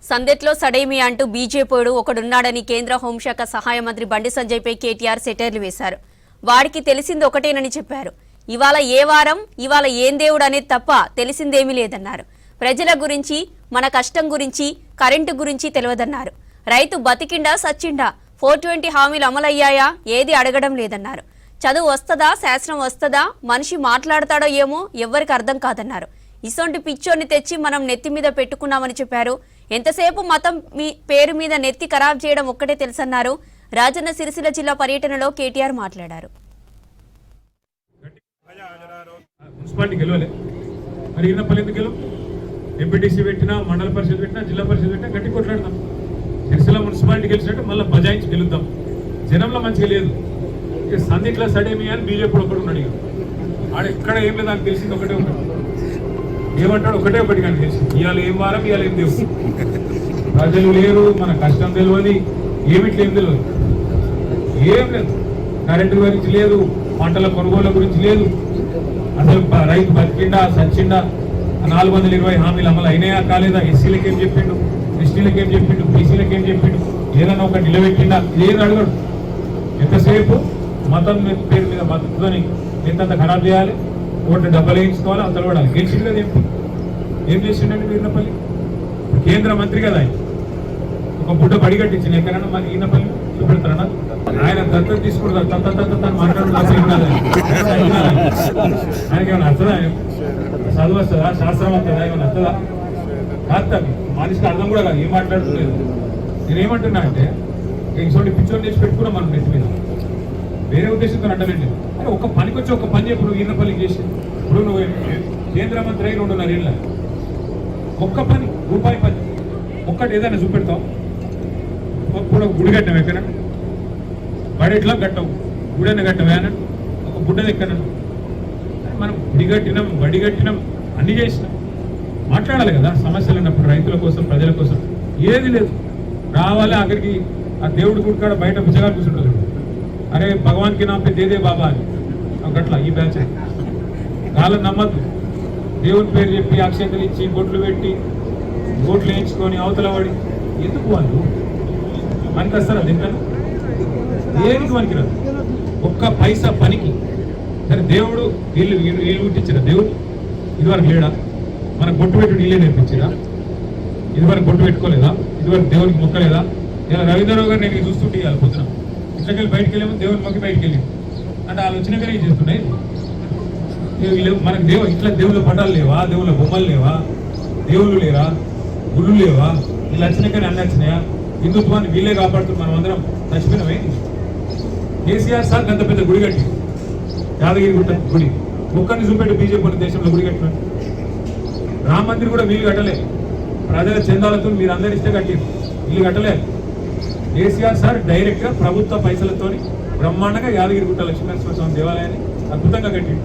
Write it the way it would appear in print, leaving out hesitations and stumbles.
సందెట్లో సడేమి అంటూ బీజేపీడు ఒకడున్నాడని కేంద్ర హోంశాఖ సహాయ మంత్రి బండి సంజయ్పై కేటీఆర్ సెటైర్లు వేశారు. వాడికి తెలిసింది ఒకటేనని చెప్పారు. ఇవాళ ఏ వారం, ఇవాళ ఏం దేవుడు అనేది తప్ప తెలిసిందేమీ లేదన్నారు. ప్రజల గురించి, మన కష్టం గురించి, కరెంటు గురించి తెలియదన్నారు. రైతు బతికిండా సచ్చిండా, 420 హామీలు అమలయ్యాయా ఏది అడగడం లేదన్నారు. చదువు వస్తదా, శాస్త్రం వస్తదా, మనిషి మాట్లాడతాడో ఏమో ఎవ్వరికి అర్థం కాదన్నారు. ఇసొంటి పిచ్చోని తెచ్చి మనం నెత్తి మీద పెట్టుకున్నామని చెప్పారు. ఎంతసేపు మతం పేరు మీద నెత్తి ఖరాబ్ చేయడం ఒక్కటే తెలుసన్నారు. రాజన్న సిరిసిల్ల జిల్లా పర్యటనలో కేటీఆర్ మాట్లాడారు. ఎంపీటీసీ పెట్టినా, మండల పరిషత్ పెట్టినా, జిల్లా పరిషత్ పెట్టినా గట్టి కొట్లాడతాం. సిరిసిల్ల మున్సిపాలిటీ గెలిచినట్టు మళ్ళీ బజాయించి గెలుద్దాం. జనంలో మంచిగా లేదు. ఇక సందిట్లా సడేమి అని బీజేపీ ఒకటి ఉన్నాడు. ఇక ఆడ ఎక్కడ ఏం లేదు, నాకు తెలిసింది ఒకటే ఒకటి. ఏమంటాడు ఒకటే ఒకటి కానీ తెలిసింది. ఇవాళ ఏం వారం, ఇవాళ ఏం దేవుడు. ప్రజలు లేరు, మన కష్టం తెలియదు, ఏమిట్లా ఏం తెలియదు, ఏం లేదు. కరెంటు గురించి లేదు, పంటల కొనుగోళ్ల గురించి లేదు. అసలు రైతు బతికిండా సచ్చిండా, 420 హామీలు అమలు అయినాయా కాలేదా, ఎస్సీలకు ఏం చెప్పిండు, ఎస్టీలకు ఏం చెప్పిండు, బీసీలకు ఏం చెప్పిండు, ఏదైనా ఒక నిలబెట్టిండా, ఏది అడగడు. ఎంతసేపు మతం పేరు మీద బతుకుని ఎంతంత ఖరాబ్ చేయాలి, ఓట్లు డబ్బులు వేయించుకోవాలి, అంత పడాలి. గెలిచింది కదా ఎంపీ. ఏం చేసిండండి వీరినపల్లి? కేంద్ర మంత్రి కదా ఆయన. ఒక బుడ్డ బడి కట్టించిన ఎక్కడైనా మరి ఈయనపల్లి చూపెడతారన్నా? ఆయన దత్తత తీసుకుంటారు, తను మాట్లాడుతున్నా ఆయనకి ఏమైనా అర్థదా? చదువు వస్తుందా, శాస్త్రం వస్తుందా, ఏమైనా అర్థదా? కాదు, మనిషికి అర్థం కూడా కాదు, ఏం మాట్లాడుతులేదు. నేనేమంటున్నా అంటే ఇంకోటి పిచ్చోని తెచ్చి పెట్టుకున్నాం మనం నెత్తి మీద. వేరే ఉద్దేశంతో అంటలేండి. అంటే ఒక పనికి వచ్చి ఒక పని ఇప్పుడు ఈయనపల్లికి చేసి, ఇప్పుడు నువ్వు కేంద్ర మంత్రి అయి 2.5 ఏళ్ళ ఒక్క పని, రూపాయి పని ఒక్కటి ఏదైనా చూపెడతావు. ఇప్పుడు ఒక గుడి కట్టాం ఎక్కడ, బడెట్లా కట్టవు, గుడైనా కట్టవే అని ఒక బుడ్డది ఎక్కడన్నా. మనం గుడి కట్టినాం, బడి కట్టినాం, అన్ని చేసినాం. మాట్లాడాలి కదా సమస్యలు ఉన్నప్పుడు, రైతుల కోసం, ప్రజల కోసం. ఏది లేదు. రావాలి అక్కడికి, ఆ దేవుడి గుడి కాడ బయట పిచ్చగా కూర్చుంటుంది. అరే భగవాన్కి నాపే దేదే బాబా అని ఒకట్లా ఈ బ్యాచ్. వాళ్ళని నమ్మద్దు. దేవుని పేరు చెప్పి అక్షంతలు ఇచ్చి బొట్లు పెట్టి ఓట్లు వేయించుకొని అవతల పడి ఎందుకు వాళ్ళు మనకి వస్తారా? దీంట్లో దేనికి పనికిరాదు. ఒక్క పైసా పనికి. సరే దేవుడు వీళ్ళు పుట్టించారా? దేవుడు ఇదివరకు లేడా? మనకు బొట్టు పెట్టి నీళ్ళే నేర్పించారా? ఇదివరకు బొట్టు పెట్టుకోలేదా? ఇదివరకు దేవునికి మొక్కలేదా? ఇలా రవీంద్రరావు గారు నేను చూస్తుంటే ఇవాళ పొద్దున ఇంట్లోకి వెళ్ళి బయటకు వెళ్ళాము, దేవుని మొక్కి బయటకు వెళ్ళి అంటే వాళ్ళు వచ్చినాకనే ఏం చేస్తున్నాయి. మనకు ఇట్లా దేవుళ్ళ పటాలు లేవా? దేవుళ్ళ బొమ్మలు లేవా? దేవుళ్ళు లేరా? గుళ్ళు లేవా? వీళ్ళు వచ్చినాకనే అన్నీ వచ్చినాయా? హిందుత్వాన్ని వీళ్ళే కాపాడుతున్నారు. మనం అందరం చచ్చిపోయినమేంటి? కేసీఆర్ సార్ అంత పెద్ద గుడి కట్టి, యాదగిరి గుట్ట గుడి ఒక్కరిని చూపెట్టి బీజేపీ దేశంలో గుడి కట్టినాడు. రామ మందిర్ కూడా వీళ్ళు కట్టలే, ప్రజల చందాలతో మీరు అందరు ఇస్తే కట్టారు, వీళ్ళు కట్టలే. కేసీఆర్ సార్ డైరెక్ట్ గా ప్రభుత్వ పైసలతో బ్రహ్మాండంగా యాదగిరి గుట్ట లక్ష్మీనరసింహ స్వామి దేవాలయాన్ని అద్భుతంగా కట్టిండు.